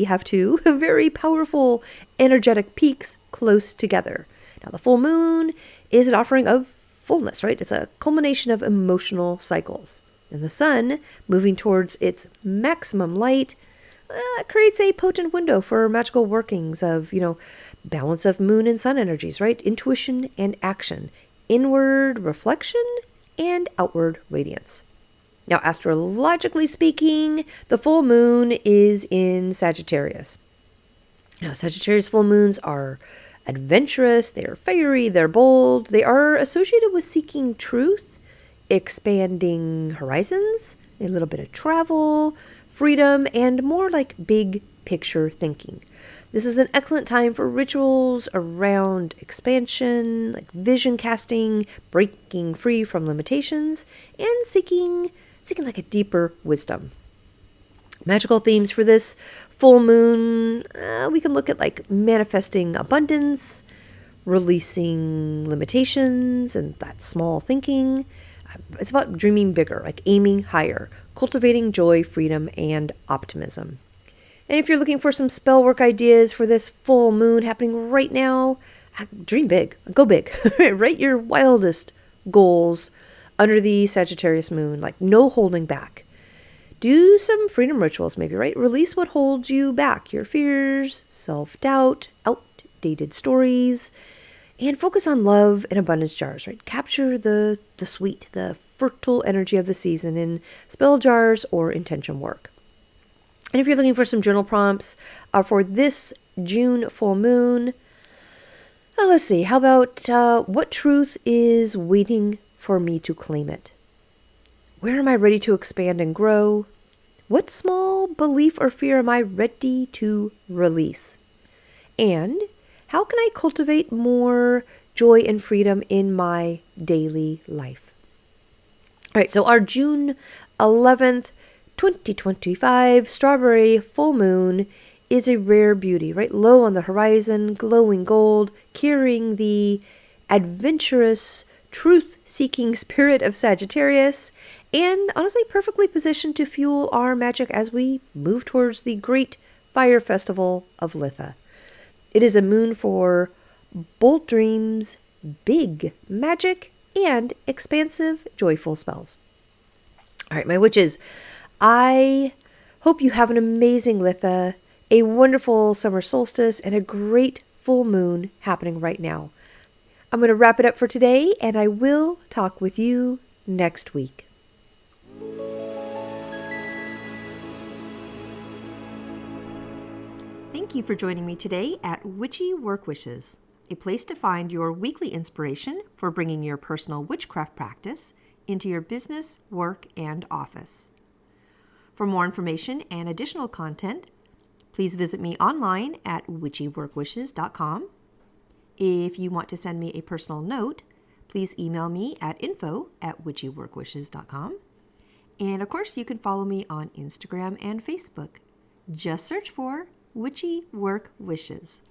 have two very powerful, energetic peaks close together. Now, the full moon is an offering of fullness, right? It's a culmination of emotional cycles. And the sun, moving towards its maximum light, creates a potent window for magical workings of, balance of moon and sun energies, right? Intuition and action, inward reflection and outward radiance. Now, astrologically speaking, the full moon is in Sagittarius. Now, Sagittarius full moons are adventurous, they're fiery, they're bold, they are associated with seeking truth, expanding horizons, a little bit of travel, freedom, and more like big picture thinking. This is an excellent time for rituals around expansion, like vision casting, breaking free from limitations, and seeking like a deeper wisdom. Magical themes for this full moon, we can look at like manifesting abundance, releasing limitations and that small thinking. It's about dreaming bigger, like aiming higher, cultivating joy, freedom, and optimism. And if you're looking for some spell work ideas for this full moon happening right now, dream big, go big. Write your wildest goals under the Sagittarius moon, like no holding back. Do some freedom rituals maybe, right? Release what holds you back, your fears, self-doubt, outdated stories, and focus on love and abundance jars, right? Capture the sweet, the fertile energy of the season in spell jars or intention work. And if you're looking for some journal prompts for this June full moon, let's see. How about what truth is waiting for me to claim it? Where am I ready to expand and grow? What small belief or fear am I ready to release? And how can I cultivate more joy and freedom in my daily life? All right, so our June 11th, 2025 strawberry full moon is a rare beauty, right? Low on the horizon, glowing gold, carrying the adventurous, truth-seeking spirit of Sagittarius, and honestly perfectly positioned to fuel our magic as we move towards the great fire festival of Litha. It is a moon for bold dreams, big magic, and expansive, joyful spells. All right, my witches, I hope you have an amazing Litha, a wonderful summer solstice, and a great full moon happening right now. I'm going to wrap it up for today, and I will talk with you next week. Thank you for joining me today at Witchy Work Wishes, a place to find your weekly inspiration for bringing your personal witchcraft practice into your business, work, and office. For more information and additional content, please visit me online at witchyworkwishes.com. If you want to send me a personal note, please email me at info@witchyworkwishes.com. And of course, you can follow me on Instagram and Facebook. Just search for Witchy Work Wishes.